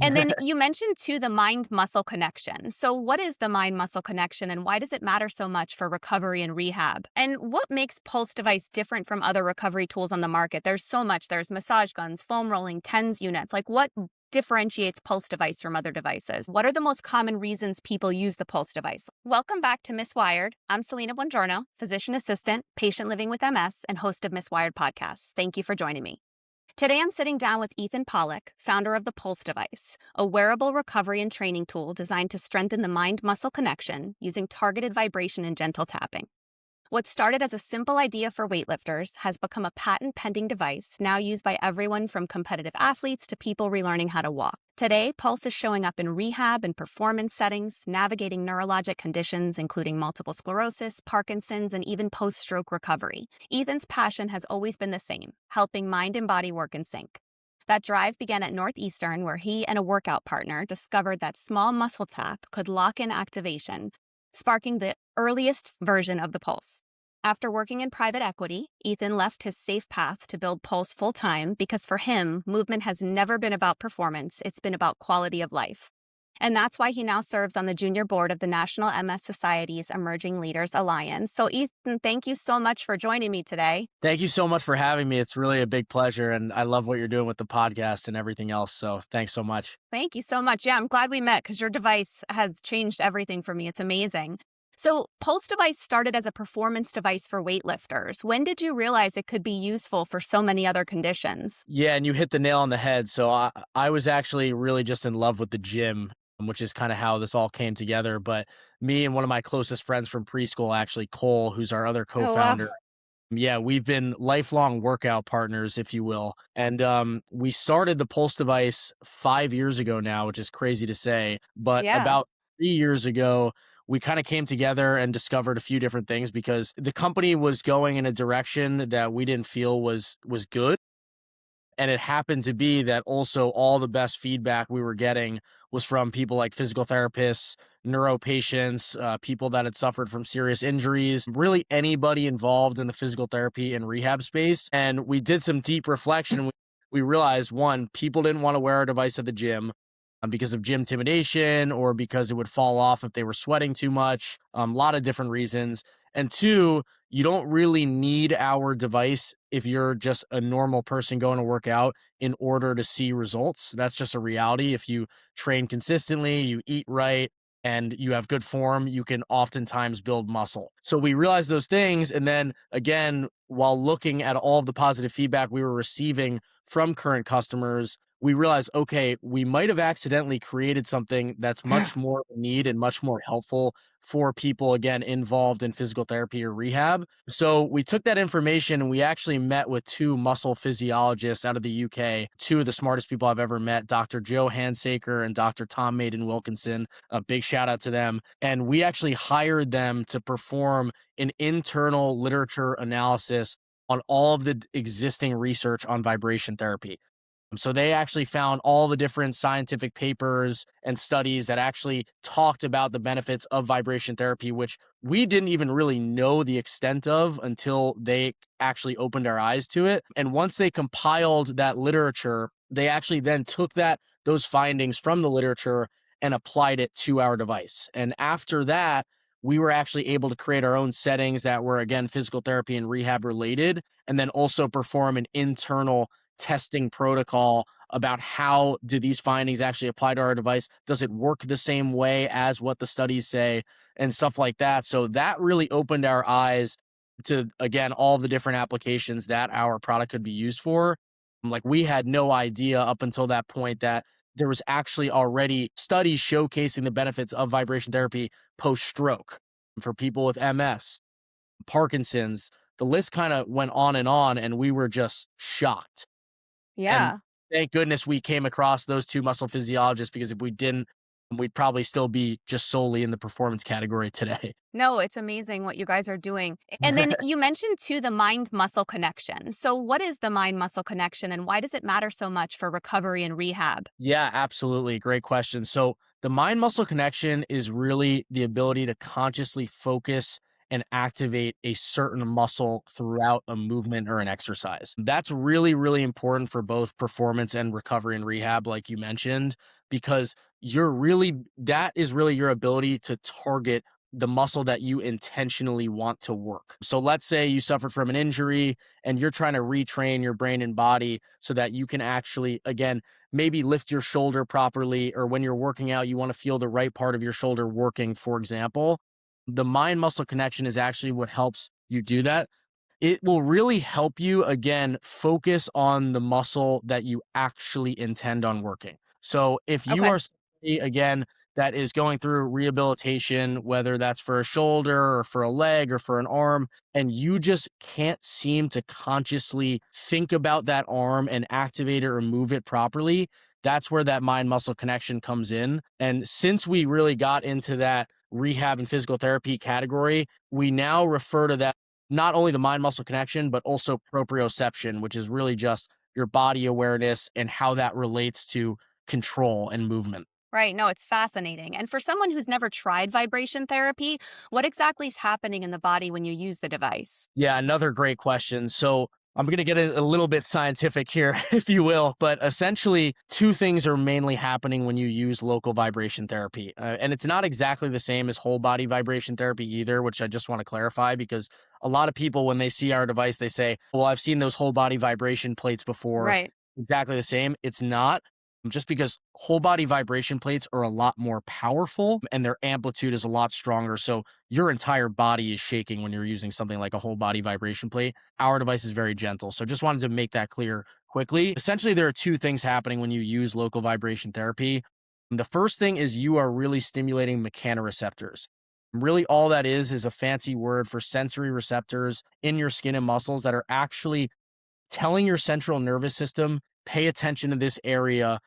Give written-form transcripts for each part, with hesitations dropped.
And then you mentioned too the mind muscle connection. So, what is the mind muscle connection and why does it matter so much for recovery and rehab? And what makes Pulse device different from other recovery tools on the market? There's so much. There's massage guns, foam rolling, TENS units. Like, what differentiates Pulse device from other devices? What are the most common reasons people use the Pulse device? Welcome back to Miss Wired. I'm Selena Buongiorno, physician assistant, patient living with MS, and host of Miss Wired podcasts. Thank you for joining me. Today, I'm sitting down with Ethan Pollak, founder of the Pulse device, a wearable recovery and training tool designed to strengthen the mind-muscle connection using targeted vibration and gentle tapping. What started as a simple idea for weightlifters has become a patent-pending device now used by everyone from competitive athletes to people relearning how to walk. Today, Pulse is showing up in rehab and performance settings, navigating neurologic conditions including multiple sclerosis, Parkinson's, and even post-stroke recovery. Ethan's passion has always been the same, helping mind and body work in sync. That drive began at Northeastern, where he and a workout partner discovered that small muscle tap could lock in activation, sparking the earliest version of the Pulse. After working in private equity, Ethan left his safe path to build Pulse full-time because for him, movement has never been about performance, it's been about quality of life. And that's why he now serves on the junior board of the National MS Society's Emerging Leaders Alliance. So Ethan, thank you so much for joining me today. Thank you so much for having me. It's really a big pleasure, and I love what you're doing with the podcast and everything else. So thanks so much. Thank you so much. Yeah, I'm glad we met because your device has changed everything for me. It's amazing. So Pulse device started as a performance device for weightlifters. When did you realize it could be useful for so many other conditions? Yeah, and you hit the nail on the head. So I was actually really just in love with the gym, which is kind of how this all came together. But me and one of my closest friends from preschool, actually Cole, who's our other Oh, wow. co-founder, yeah, we've been lifelong workout partners, if you will. And we started the Pulse device 5 years ago now, which is crazy to say. But Yeah. about 3 years ago, we kind of came together and discovered a few different things because the company was going in a direction that we didn't feel was good. And it happened to be that also all the best feedback we were getting was from people like physical therapists, neuro patients, people that had suffered from serious injuries, really anybody involved in the physical therapy and rehab space. And we did some deep reflection. And we realized, one, people didn't want to wear a device at the gym because of gym intimidation or because it would fall off if they were sweating too much, a lot of different reasons. And two, you don't really need our device if you're just a normal person going to work out in order to see results. That's just a reality. If you train consistently, you eat right, and you have good form, you can oftentimes build muscle. So we realized those things. And then again, while looking at all of the positive feedback we were receiving from current customers, we realized, okay, we might have accidentally created something that's much more of a need and much more helpful for people, again, involved in physical therapy or rehab. So we took that information and we actually met with two muscle physiologists out of the UK, two of the smartest people I've ever met, Dr. Joe Handsaker and Dr. Tom Maiden Wilkinson. A big shout out to them. And we actually hired them to perform an internal literature analysis on all of the existing research on vibration therapy. So they actually found all the different scientific papers and studies that actually talked about the benefits of vibration therapy, which we didn't even really know the extent of until they actually opened our eyes to it. And once they compiled that literature, they actually then took those findings from the literature and applied it to our device. And after that, we were actually able to create our own settings that were, again, physical therapy and rehab related, and then also perform an internal testing protocol about how do these findings actually apply to our device? Does it work the same way as what the studies say and stuff like that? So that really opened our eyes to, again, all the different applications that our product could be used for. Like we had no idea up until that point that there was actually already studies showcasing the benefits of vibration therapy post-stroke for people with MS, Parkinson's. The list kind of went on, and we were just shocked. And Yeah. thank goodness we came across those two muscle physiologists, because if we didn't, we'd probably still be just solely in the performance category today. No, it's amazing what you guys are doing. And then you mentioned too the mind muscle connection. So, what is the mind muscle connection and why does it matter so much for recovery and rehab? Yeah, absolutely. Great question. So the mind muscle connection is really the ability to consciously focus and activate a certain muscle throughout a movement or an exercise. That's really, really important for both performance and recovery and rehab, like you mentioned, because that is really your ability to target the muscle that you intentionally want to work. So let's say you suffered from an injury and you're trying to retrain your brain and body so that you can actually, again, maybe lift your shoulder properly, or when you're working out, you want to feel the right part of your shoulder working, for example. The mind muscle connection is actually what helps you do that. It will really help you, again, focus on the muscle that you actually intend on working. So if you Okay. are somebody, again, that is going through rehabilitation, whether that's for a shoulder or for a leg or for an arm, and you just can't seem to consciously think about that arm and activate it or move it properly, that's where that mind muscle connection comes in. And since we really got into that rehab and physical therapy category, we now refer to that not only the mind muscle connection, but also proprioception, which is really just your body awareness and how that relates to control and movement. Right. No, it's fascinating. And for someone who's never tried vibration therapy, what exactly is happening in the body when you use the device? Yeah, another great question. So I'm going to get a little bit scientific here, if you will, but essentially, two things are mainly happening when you use local vibration therapy. And it's not exactly the same as whole body vibration therapy either, which I just want to clarify because a lot of people, when they see our device, they say, well, I've seen those whole body vibration plates before. Right. Exactly the same. It's not. Just because whole body vibration plates are a lot more powerful and their amplitude is a lot stronger. So your entire body is shaking when you're using something like a whole body vibration plate. Our device is very gentle. So just wanted to make that clear quickly. Essentially, there are two things happening when you use local vibration therapy. The first thing is you are really stimulating mechanoreceptors. Really, all that is a fancy word for sensory receptors in your skin and muscles that are actually telling your central nervous system, pay attention to this area,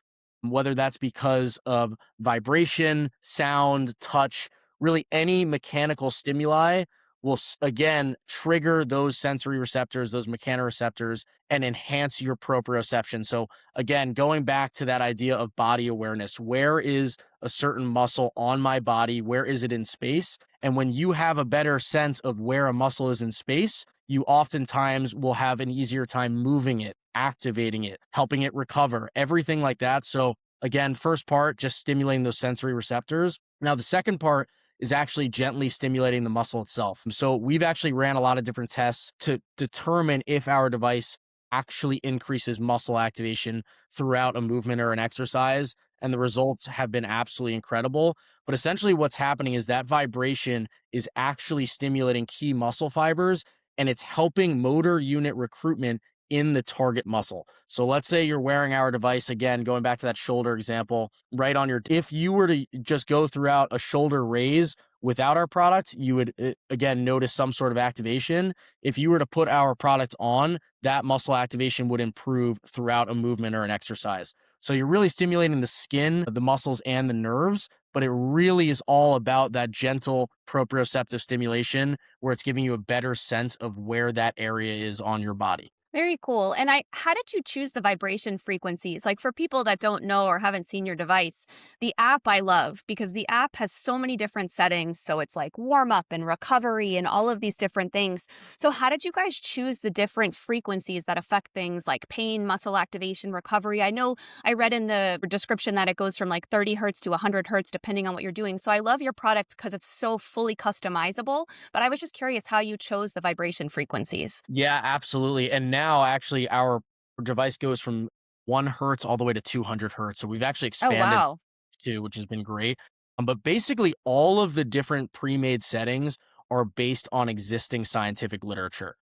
whether that's because of vibration, sound, touch, really any mechanical stimuli will again trigger those sensory receptors, those mechanoreceptors, and enhance your proprioception. So, again, going back to that idea of body awareness, where is a certain muscle on my body? Where is it in space? And when you have a better sense of where a muscle is in space, you oftentimes will have an easier time moving it, activating it, helping it recover, everything like that. So, again, first part, just stimulating those sensory receptors. Now, the second part is actually gently stimulating the muscle itself. So, we've actually ran a lot of different tests to determine if our device actually increases muscle activation throughout a movement or an exercise. And the results have been absolutely incredible. But essentially, what's happening is that vibration is actually stimulating key muscle fibers and it's helping motor unit recruitment in the target muscle. So let's say you're wearing our device again, going back to that shoulder example, right on your, if you were to just go throughout a shoulder raise without our product, you would again notice some sort of activation. If you were to put our product on, that muscle activation would improve throughout a movement or an exercise. So you're really stimulating the skin, the muscles, and the nerves, but it really is all about that gentle proprioceptive stimulation where it's giving you a better sense of where that area is on your body. Very cool. And how did you choose the vibration frequencies? Like for people that don't know or haven't seen your device, the app I love because the app has so many different settings. So it's like warm up and recovery and all of these different things. So how did you guys choose the different frequencies that affect things like pain, muscle activation, recovery? I know I read in the description that it goes from like 30 hertz to 100 hertz depending on what you're doing. So I love your product because it's so fully customizable. But I was just curious how you chose the vibration frequencies. Yeah, absolutely. And now actually our device goes from 1 hertz all the way to 200 hertz. So we've actually Oh, expanded wow. too, which has been great. But basically, all of the different pre made settings are based on existing scientific literature.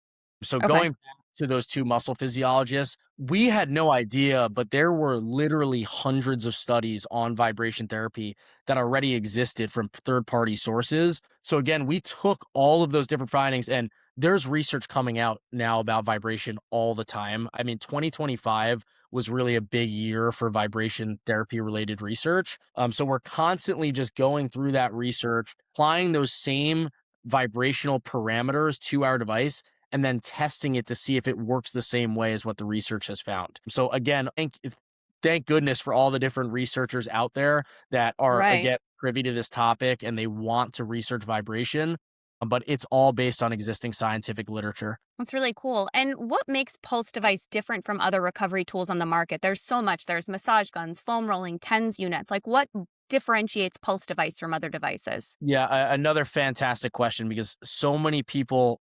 So Okay. going back to those two muscle physiologists, we had no idea, but there were literally hundreds of studies on vibration therapy that already existed from third party sources. So again, we took all of those different findings and there's research coming out now about vibration all the time. I mean, 2025 was really a big year for vibration therapy related research. So we're constantly just going through that research, applying those same vibrational parameters to our device and then testing it to see if it works the same way as what the research has found. So again, thank goodness for all the different researchers out there that are Right. again privy to this topic and they want to research vibration. but it's all based on existing scientific literature. That's really cool. And what makes Pulse device different from other recovery tools on the market? There's so much. There's massage guns, foam rolling, TENS units. Like what differentiates Pulse device from other devices? Yeah, another fantastic question because so many people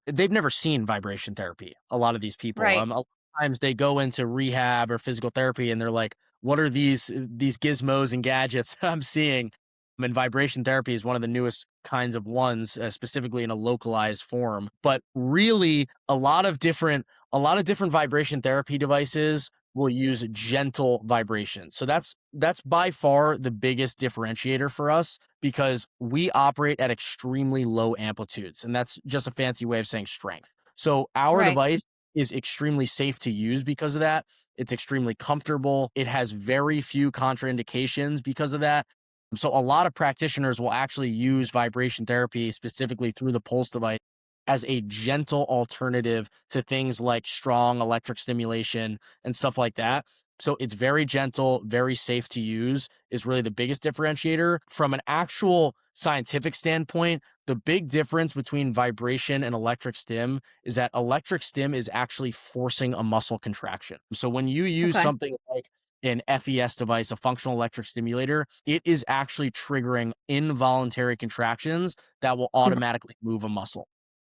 they've never seen vibration therapy. A lot of these people, Right. a lot of times they go into rehab or physical therapy and they're like, "What are these gizmos and gadgets I'm seeing?" I mean, vibration therapy is one of the newest kinds of ones, specifically in a localized form. But really, a lot of different vibration therapy devices will use gentle vibration. So that's by far the biggest differentiator for us because we operate at extremely low amplitudes, and that's just a fancy way of saying strength. So our Right. device is extremely safe to use because of that. It's extremely comfortable. It has very few contraindications because of that. So a lot of practitioners will actually use vibration therapy specifically through the pulse device as a gentle alternative to things like strong electric stimulation and stuff like that. So it's very gentle, very safe to use is really the biggest differentiator. From an actual scientific standpoint, the big difference between vibration and electric stim is that electric stim is actually forcing a muscle contraction. So when you use Okay. something like an FES device, a functional electric stimulator, it is actually triggering involuntary contractions that will automatically move a muscle.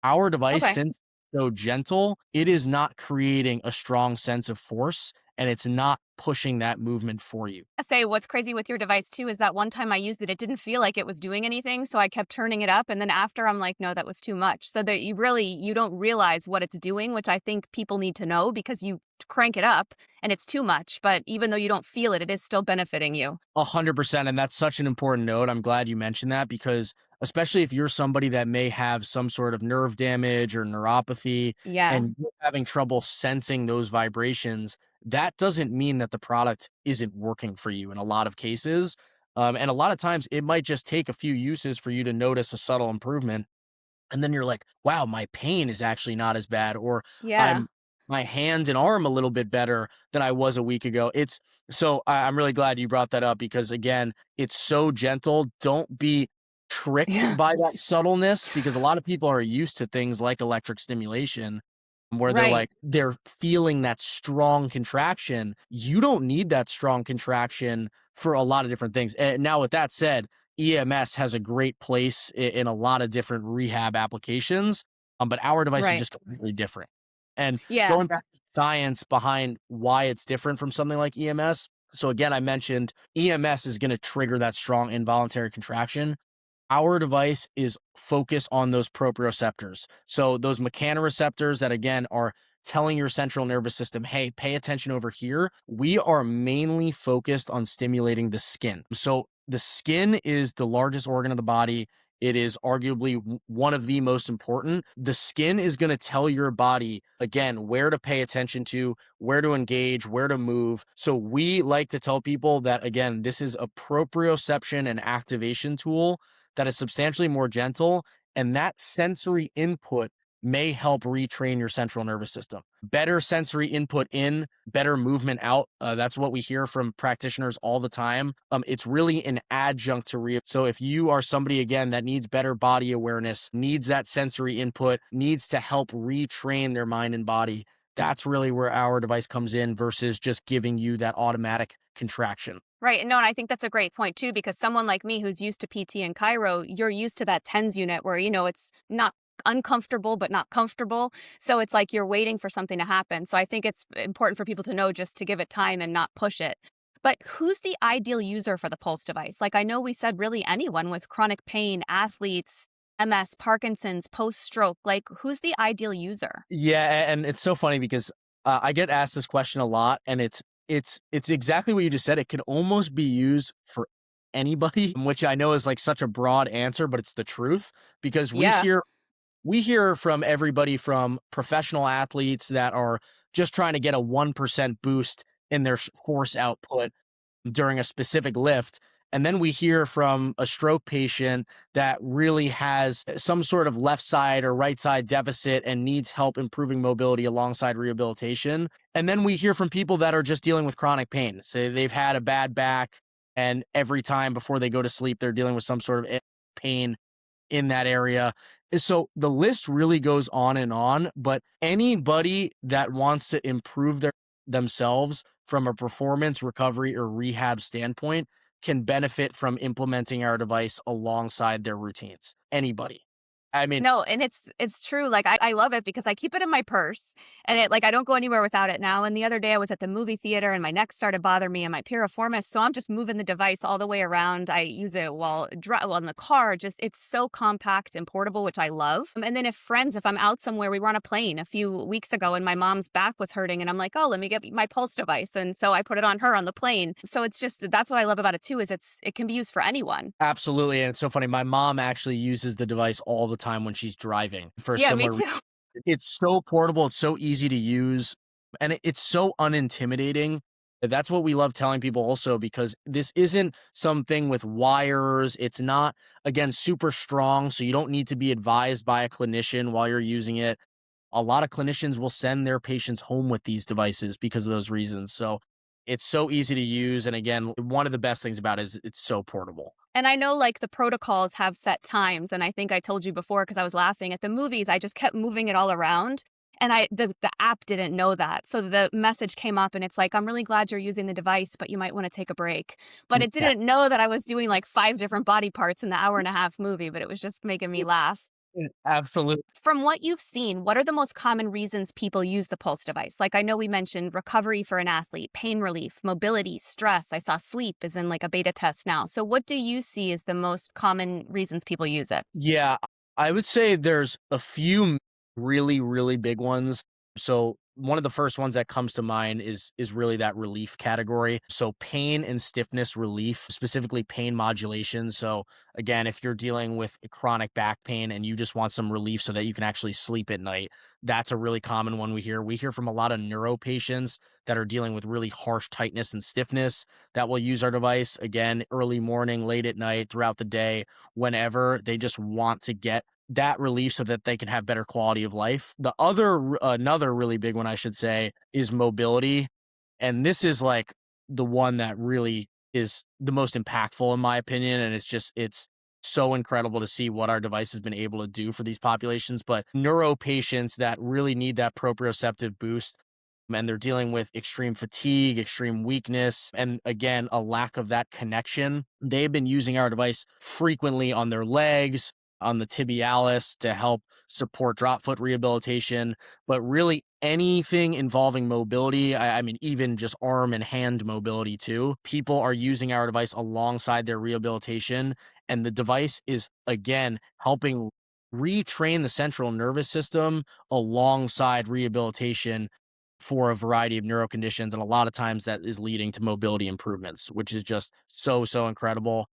Our device, Okay. since it's so gentle, it is not creating a strong sense of force and it's not pushing that movement for you. I say what's crazy with your device too is that one time I used it, it didn't feel like it was doing anything. So I kept turning it up. And then after I'm like, no, that was too much. So that you don't realize what it's doing, which I think people need to know because you crank it up and it's too much. But even though you don't feel it, it is still benefiting you. 100%. And that's such an important note. I'm glad you mentioned that because, especially if you're somebody that may have some sort of nerve damage or neuropathy Yeah. and you're having trouble sensing those vibrations, that doesn't mean that the product isn't working for you in a lot of cases. And a lot of times it might just take a few uses for you to notice a subtle improvement. And then you're like, wow, my pain is actually not as bad, or Yeah. I'm my hand and arm a little bit better than I was a week ago. I'm really glad you brought that up because again, it's so gentle. Don't be tricked Yeah. by that subtleness because a lot of people are used to things like electric stimulation where Right. they're feeling that strong contraction. You don't need that strong contraction for a lot of different things. And now with that said, EMS has a great place in a lot of different rehab applications, but our device is Right. just completely different. And Yeah. going back to science behind why it's different from something like EMS. So again, I mentioned EMS is going to trigger that strong involuntary contraction. Our device is focused on those proprioceptors. So those mechanoreceptors that again are telling your central nervous system, hey, pay attention over here. We are mainly focused on stimulating the skin. So the skin is the largest organ of the body. It is arguably one of the most important. The skin is going to tell your body, again, where to pay attention to, where to engage, where to move. So we like to tell people that, again, this is a proprioception and activation tool that is substantially more gentle, and that sensory input may help retrain your central nervous system. Better sensory input in, better movement out. That's what we hear from practitioners all the time. It's really an adjunct to rehab. So if you are somebody again that needs better body awareness, needs that sensory input, needs to help retrain their mind and body, that's really where our device comes in versus just giving you that automatic contraction. Right. And no, and I think that's a great point too, because someone like me who's used to PT and Cairo, you're used to that TENS unit where, it's not uncomfortable, but not comfortable. So it's like you're waiting for something to happen. So I think it's important for people to know just to give it time and not push it. But who's the ideal user for the Pulse device? Like I know we said really anyone with chronic pain, athletes, MS, Parkinson's, post stroke. Like who's the ideal user? Yeah, and it's so funny because I get asked this question a lot, and it's exactly what you just said. It can almost be used for anybody, which I know is like such a broad answer, but it's the truth because Yeah. we hear from everybody from professional athletes that are just trying to get a 1% boost in their force output during a specific lift. And then we hear from a stroke patient that really has some sort of left side or right side deficit and needs help improving mobility alongside rehabilitation. And then we hear from people that are just dealing with chronic pain. So they've had a bad back, and every time before they go to sleep, they're dealing with some sort of pain in that area. So the list really goes on, but anybody that wants to improve themselves from a performance, recovery, or rehab standpoint can benefit from implementing our device alongside their routines. Anybody. I mean, No, and it's true, like, I love it because I keep it in my purse, and I don't go anywhere without it now, and the other day I was at the movie theater and my neck started bothering me and my piriformis, so I'm just moving the device all the way around. I use it while in the car, just it's so compact and portable, which I love. And then if I'm out somewhere, we were on a plane a few weeks ago and my mom's back was hurting, and I'm like, "Oh, let me get my pulse device," and so I put it on her on the plane. So it's just that's what I love about it too, is it can be used for anyone. absolutely, and it's so funny. My mom actually uses the device all the time when she's driving for a Yeah, me similar too. It's so portable, it's so easy to use, and it's so unintimidating. That's what we love telling people also because this isn't something with wires. It's not, again, super strong, so you don't need to be advised by a clinician while you're using it. A lot of clinicians will send their patients home with these devices because of those reasons. So it's so easy to use. And again, one of the best things about it is it's so portable. And I know, like, the protocols have set times, and I think I told you before because I was laughing at the movies, I just kept moving it all around, and the app didn't know that, so the message came up, and it's like, "I'm really glad you're using the device, but you might wanna take a break." But it Yeah. didn't know that I was doing, like, 5 different body parts in the hour and a half movie, but it was just making me laugh. Absolutely. From what you've seen, what are the most common reasons people use the pulse device? Like, I know we mentioned recovery for an athlete, pain relief, mobility, stress. I saw sleep is in like a beta test now. So what do you see as the most common reasons people use it? Yeah, I would say there's a few really, really big ones. So one of the first ones that comes to mind is really that relief category. So pain and stiffness relief, specifically pain modulation. So again, if you're dealing with chronic back pain and you just want some relief so that you can actually sleep at night, that's a really common one we hear. We hear from a lot of neuro patients that are dealing with really harsh tightness and stiffness that will use our device again early morning, late at night, throughout the day, whenever they just want to get that relief so that they can have better quality of life. Another really big one I should say is mobility. And this is like the one that really is the most impactful in my opinion. And it's so incredible to see what our device has been able to do for these populations. But neuro patients that really need that proprioceptive boost and they're dealing with extreme fatigue, extreme weakness, and again, a lack of that connection. They've been using our device frequently on their legs, on the tibialis to help support drop foot rehabilitation, but really anything involving mobility, I mean, even just arm and hand mobility too. People are using our device alongside their rehabilitation, and the device is, again, helping retrain the central nervous system alongside rehabilitation for a variety of neuro conditions. And a lot of times that is leading to mobility improvements, which is just so, so incredible.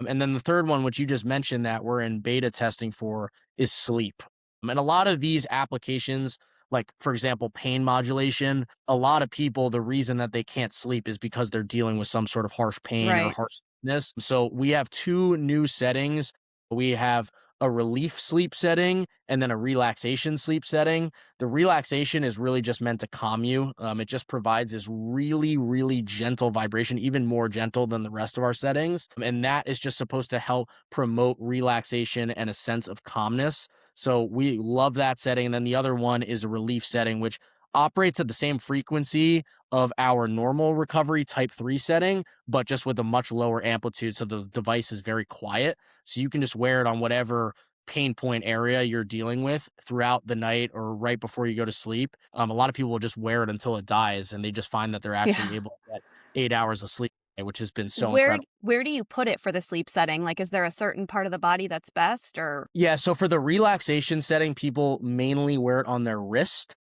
And then the third one, which you just mentioned that we're in beta testing for, is sleep. And a lot of these applications, like for example, pain modulation, a lot of people, the reason that they can't sleep is because they're dealing with some sort of harsh pain or Right. harshness. So we have two new settings. We have a relief sleep setting and then a relaxation sleep setting. The relaxation is really just meant to calm you. It just provides this really, really gentle vibration, even more gentle than the rest of our settings. And that is just supposed to help promote relaxation and a sense of calmness. So we love that setting. And then the other one is a relief setting, which operates at the same frequency of our normal recovery type 3 setting, but just with a much lower amplitude. So the device is very quiet. So you can just wear it on whatever pain point area you're dealing with throughout the night or right before you go to sleep. A lot of people will just wear it until it dies, and they just find that they're actually Yeah. able to get 8 hours of sleep, which has been so Where incredible. where do you put it for the sleep setting? Like, is there a certain part of the body that's best or Yeah, so for the relaxation setting, people mainly wear it on their wrist.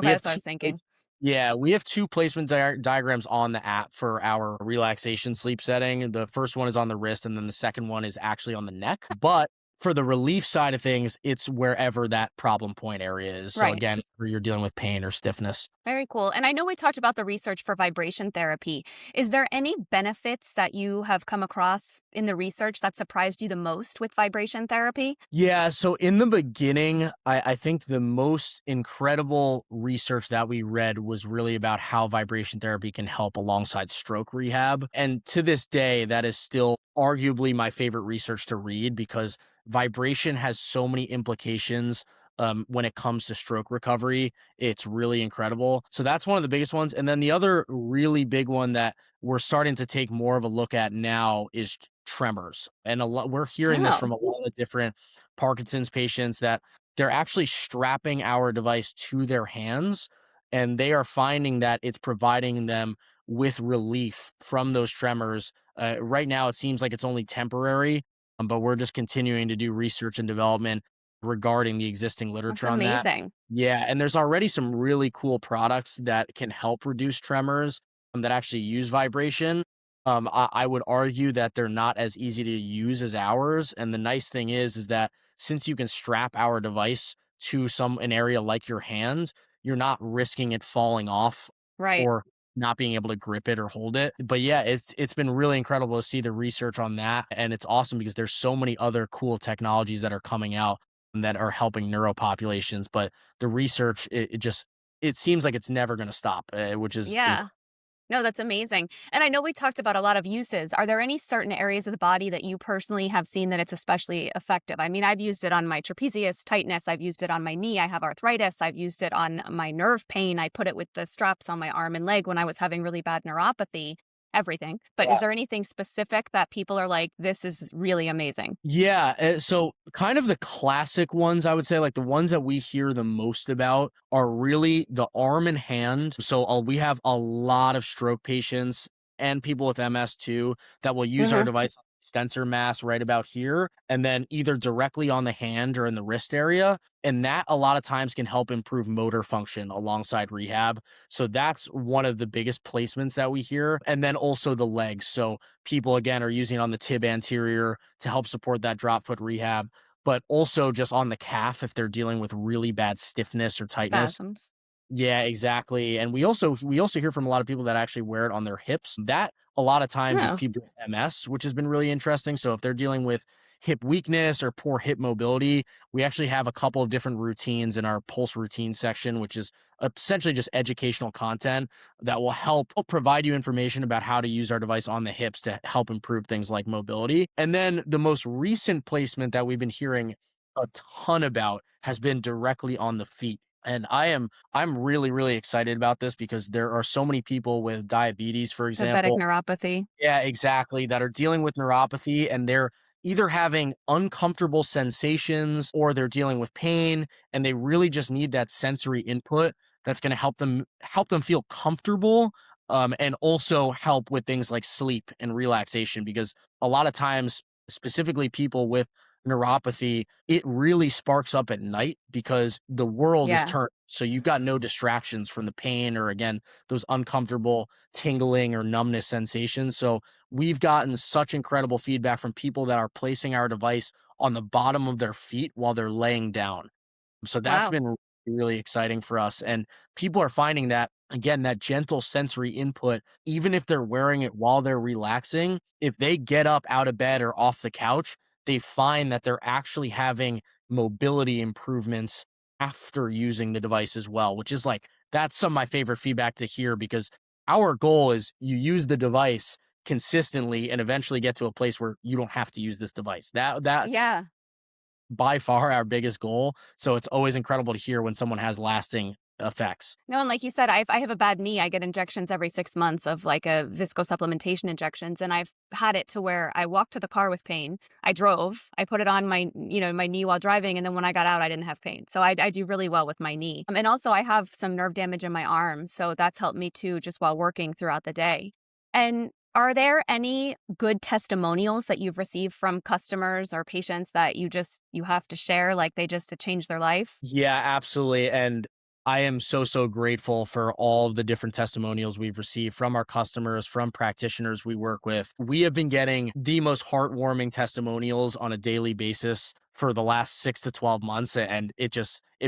We okay, have that's what I two was thinking. place Yeah, we have 2 placement diagrams on the app for our relaxation sleep setting. The first one is on the wrist, and then the second one is actually on the neck. But for the relief side of things, it's wherever that problem point area is. So Right. again, where you're dealing with pain or stiffness. Very cool. And I know we talked about the research for vibration therapy. Is there any benefits that you have come across in the research that surprised you the most with vibration therapy? Yeah, so in the beginning, I think the most incredible research that we read was really about how vibration therapy can help alongside stroke rehab. And to this day, that is still arguably my favorite research to read because vibration has so many implications when it comes to stroke recovery. It's really incredible. So that's one of the biggest ones. And then the other really big one that we're starting to take more of a look at now is tremors. And we're hearing this Oh, from a lot of different Parkinson's patients that they're actually strapping our device to their hands, and they are finding that it's providing them with relief from those tremors. Right now, it seems like it's only temporary, but we're just continuing to do research and development regarding the existing that's literature on that. amazing. Yeah, and there's already some really cool products that can help reduce tremors that actually use vibration. I would argue that they're not as easy to use as ours. And the nice thing is that since you can strap our device to an area like your hand, you're not risking it falling off Right. or not being able to grip it or hold it. But yeah, it's been really incredible to see the research on that, and it's awesome because there's so many other cool technologies that are coming out that are helping neuro populations. But the research, it just it seems like it's never going to stop, which is Yeah. No, that's amazing. And I know we talked about a lot of uses. Are there any certain areas of the body that you personally have seen that it's especially effective? I mean, I've used it on my trapezius tightness. I've used it on my knee. I have arthritis. I've used it on my nerve pain. I put it with the straps on my arm and leg when I was having really bad neuropathy, everything. But is there anything specific that people are like, this is really amazing? Yeah, so kind of the classic ones, I would say, like the ones that we hear the most about are really the arm and hand. So we have a lot of stroke patients and people with MS too that will use our Hmm. device on the sensor mass right about here, and then either directly on the hand or in the wrist area. And that a lot of times can help improve motor function alongside rehab. So that's one of the biggest placements that we hear. And then also the legs. So people again are using it on the tib anterior to help support that drop foot rehab, but also just on the calf if they're dealing with really bad stiffness or tightness. Spasms. Yeah, exactly. And we also hear from a lot of people that actually wear it on their hips. That a lot of times is Oh, people with MS, which has been really interesting. So if they're dealing with hip weakness or poor hip mobility, we actually have a couple of different routines in our pulse routine section, which is essentially just educational content that will help provide you information about how to use our device on the hips to help improve things like mobility. And then the most recent placement that we've been hearing a ton about has been directly on the feet. And I'm really, really excited about this because there are so many people with diabetes, for diabetic example. neuropathy. Yeah, exactly, that are dealing with neuropathy and they're either having uncomfortable sensations or they're dealing with pain and they really just need that sensory input that's going to help them feel comfortable, and also help with things like sleep and relaxation because a lot of times specifically people with neuropathy, it really sparks up at night because the world is Yeah. turned. So you've got no distractions from the pain or again, those uncomfortable tingling or numbness sensations. So we've gotten such incredible feedback from people that are placing our device on the bottom of their feet while they're laying down. So that's Wow. been really exciting for us. And people are finding that, again, that gentle sensory input, even if they're wearing it while they're relaxing, if they get up out of bed or off the couch, they find that they're actually having mobility improvements after using the device as well, which is like, that's some of my favorite feedback to hear because our goal is you use the device consistently and eventually get to a place where you don't have to use this device. That's Yeah. by far our biggest goal. So it's always incredible to hear when someone has lasting effects. No, and like you said, I have a bad knee. I get injections every 6 months of like a viscosupplementation injections, and I've had it to where I walked to the car with pain. I drove. I put it on my knee while driving, and then when I got out, I didn't have pain. So I do really well with my knee. And also, I have some nerve damage in my arm, so that's helped me too, just while working throughout the day. And are there any good testimonials that you've received from customers or patients that you have to share, like they just to change their life? Yeah, absolutely. And I am so, so grateful for all of the different testimonials we've received from our customers, from practitioners we work with. We have been getting the most heartwarming testimonials on a daily basis for the last 6 to 12 months. And it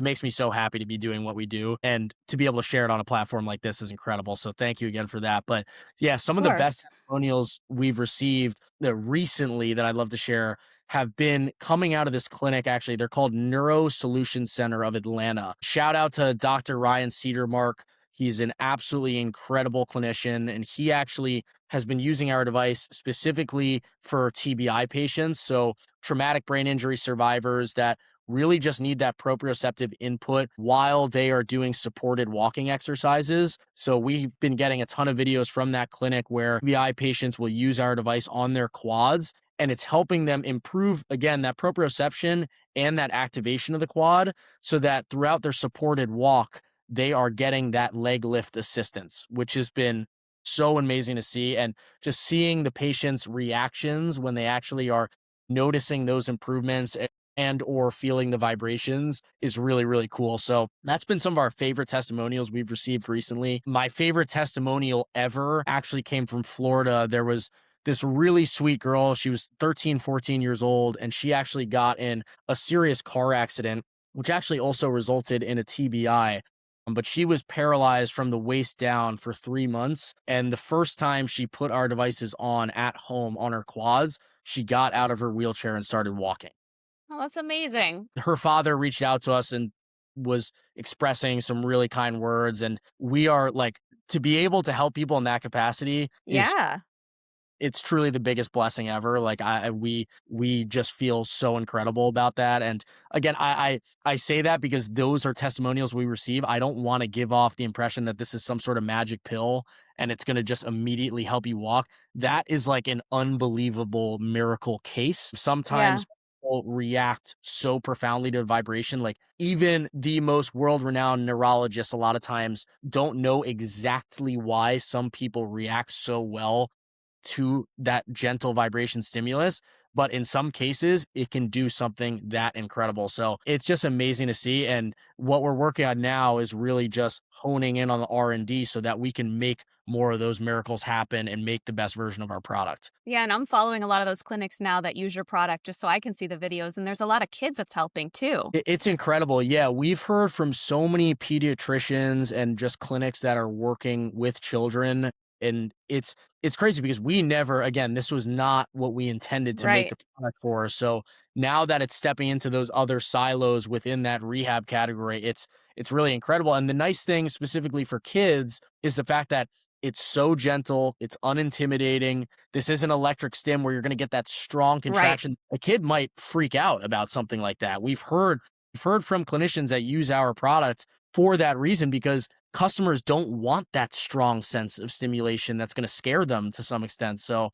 makes me so happy to be doing what we do. And to be able to share it on a platform like this is incredible. So thank you again for that. But yeah, Of some of the best course. testimonials we've received recently that I'd love to share have been coming out of this clinic. Actually, they're called Neuro Solution Center of Atlanta. Shout out to Dr. Ryan Cedarmark. He's an absolutely incredible clinician, and he actually has been using our device specifically for TBI patients, so traumatic brain injury survivors that really just need that proprioceptive input while they are doing supported walking exercises. So we've been getting a ton of videos from that clinic where TBI patients will use our device on their quads, and it's helping them improve, again, that proprioception and that activation of the quad, so that throughout their supported walk, they are getting that leg lift assistance, which has been so amazing to see. And just seeing the patient's reactions when they actually are noticing those improvements and or feeling the vibrations is really, really cool. So that's been some of our favorite testimonials we've received recently. My favorite testimonial ever actually came from Florida. There was this really sweet girl. She was 13, 14 years old, and she actually got in a serious car accident, which actually also resulted in a TBI. But she was paralyzed from the waist down for 3 months. And the first time she put our devices on at home on her quads, she got out of her wheelchair and started walking. Oh, that's amazing. Her father reached out to us and was expressing some really kind words. And we are like, to be able to help people in that capacity is Yeah. it's truly the biggest blessing ever. Like we just feel so incredible about that. And again, I say that because those are testimonials we receive. I don't want to give off the impression that this is some sort of magic pill and it's going to just immediately help you walk. That is like an unbelievable miracle case. Yeah. Sometimes people react so profoundly to vibration. Like even the most world-renowned neurologists a lot of times don't know exactly why some people react so well to that gentle vibration stimulus, but in some cases it can do something that incredible. So it's just amazing to see. And what we're working on now is really just honing in on the R&D so that we can make more of those miracles happen and make the best version of our product. Yeah, and I'm following a lot of those clinics now that use your product just so I can see the videos, and there's a lot of kids it's helping too. It's incredible. Yeah, we've heard from so many pediatricians and just clinics that are working with children, and it's crazy because we never, again, this was not what we intended to make Right. the product for. So now that it's stepping into those other silos within that rehab category, it's really incredible. And the nice thing specifically for kids is the fact that it's so gentle, it's unintimidating. This isn't electric stim where you're going to get that strong Right. contraction. A kid might freak out about something like that. We've heard from clinicians that use our product for that reason because customers don't want that strong sense of stimulation that's going to scare them to some extent. So,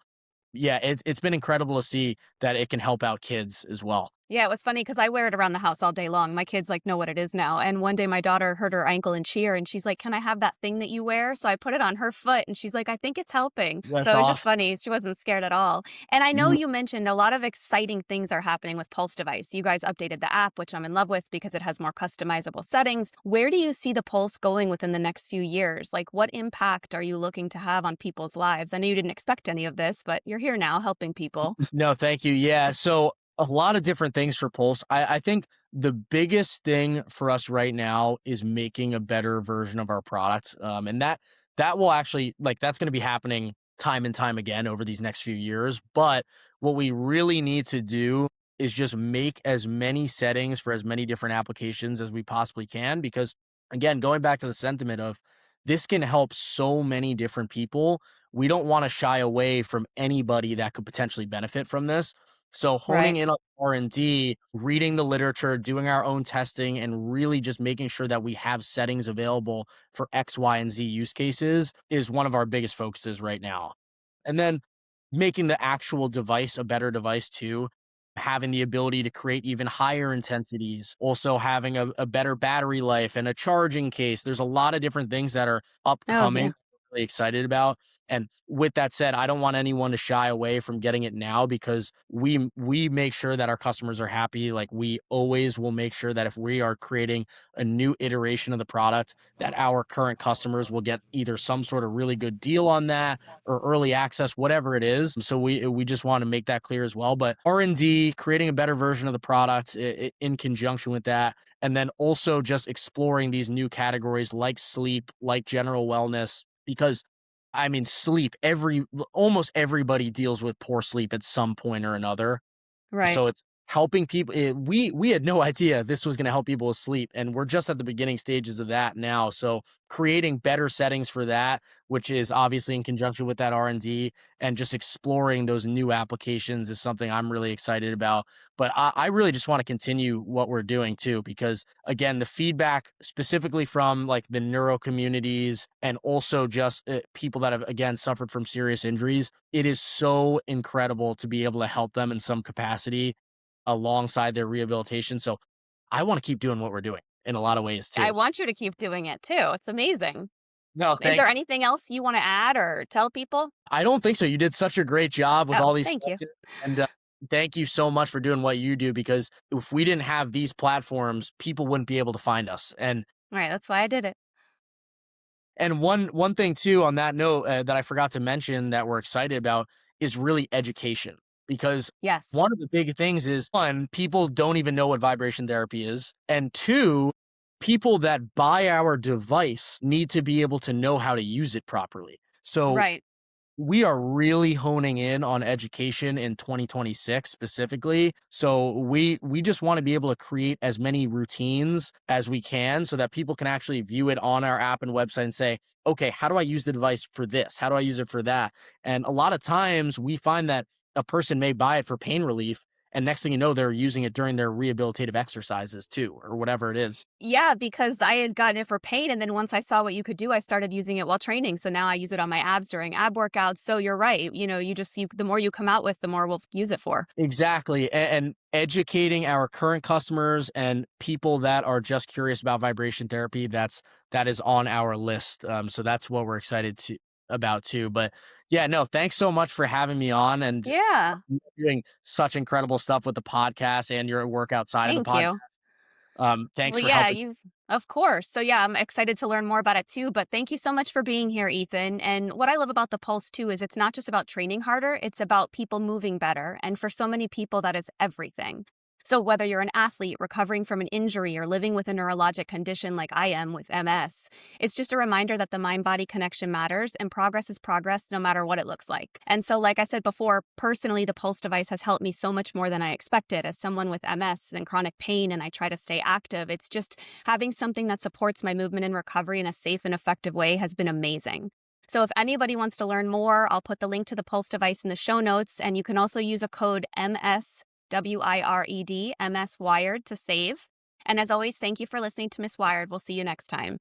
yeah, it's been incredible to see that it can help out kids as well. Yeah, it was funny because I wear it around the house all day long. My kids, like, know what it is now, and one day my daughter hurt her ankle in cheer, and she's like, "Can I have that thing that you wear?" So I put it on her foot, and she's like, "I think it's helping." That's So it was just awesome. funny. She wasn't scared at all. And I know Mhm. you mentioned a lot of exciting things are happening with Pulse Device. You guys updated the app, which I'm in love with because it has more customizable settings. Where do you see the Pulse going within the next few years? Like, what impact are you looking to have on people's lives? I know you didn't expect any of this, but you're here now helping people. No, thank you. Yeah. So a lot of different things for Pulse. I think the biggest thing for us right now is making a better version of our product. And that will actually like that's going to be happening time and time again over these next few years. But what we really need to do is just make as many settings for as many different applications as we possibly can. Because again, going back to the sentiment of this can help so many different people, we don't want to shy away from anybody that could potentially benefit from this. So honing Right. in on R&D, reading the literature, doing our own testing, and really just making sure that we have settings available for X, Y, and Z use cases is one of our biggest focuses right now. And then making the actual device a better device too, having the ability to create even higher intensities, also having a better battery life and a charging case. There's a lot of different things that are Oh, yeah. upcoming, really excited about. And with that said, I don't want anyone to shy away from getting it now because we make sure that our customers are happy. Like we always will make sure that if we are creating a new iteration of the product, that our current customers will get either some sort of really good deal on that or early access, whatever it is. So we just want to make that clear as well. But R&D, creating a better version of the product in conjunction with that, and then also just exploring these new categories like sleep, like general wellness, because I mean, sleep, almost everybody deals with poor sleep at some point or another. Right. So it's helping people. We had no idea this was going to help people with sleep, and we're just at the beginning stages of that now. So creating better settings for that, which is obviously in conjunction with that R&D, and just exploring those new applications is something I'm really excited about. But I really just want to continue what we're doing too, because again, the feedback specifically from like the neuro communities and also just people that have again suffered from serious injuries, it is so incredible to be able to help them in some capacity alongside their rehabilitation. So I want to keep doing what we're doing in a lot of ways I too. want you to keep doing it too. It's amazing. No, Is there thank anything else you want to add or tell people? I don't think so. You did such a great job with Oh, all these thank you. questions, and thank you so much for doing what you do, because if we didn't have these platforms, people wouldn't be able to find us. All right, that's why I did it. And one thing too on that note that I forgot to mention that we're excited about is really education, because Yes. one of the big things is one, people don't even know what vibration therapy is, and two, people that buy our device need to be able to know how to use it properly. So Right. we are really honing in on education in 2026 specifically. So we just want to be able to create as many routines as we can so that people can actually view it on our app and website and say, okay, how do I use the device for this? How do I use it for that? And a lot of times we find that a person may buy it for pain relief, and next thing you know, they're using it during their rehabilitative exercises too, or whatever it is. Yeah, because I had gotten it for pain, and then once I saw what you could do, I started using it while training. So now I use it on my abs during ab workouts. So you're right. The more you come out with, the more we'll use it for. Exactly. And educating our current customers and people that are just curious about vibration therapy, that is on our list. So that's what we're excited to about too. But yeah, no, thanks so much for having me on, and Yeah. you're doing such incredible stuff with the podcast and your work outside of the Thank podcast. you. Thanks Well, for yeah, helping. you've, of course. So, yeah, I'm excited to learn more about it too. But thank you so much for being here, Ethan. And what I love about the Pulse too is it's not just about training harder, it's about people moving better. And for so many people, that is everything. So, whether you're an athlete recovering from an injury or living with a neurologic condition like I am with MS, it's just a reminder that the mind body connection matters and progress is progress no matter what it looks like. And so, like I said before, personally, the Pulse device has helped me so much more than I expected. As someone with MS and chronic pain, and I try to stay active, it's just having something that supports my movement and recovery in a safe and effective way has been amazing. So, if anybody wants to learn more, I'll put the link to the Pulse device in the show notes. And you can also use a code MSWIRED, MS Wired, to save. And as always, thank you for listening to Miss Wired. We'll see you next time.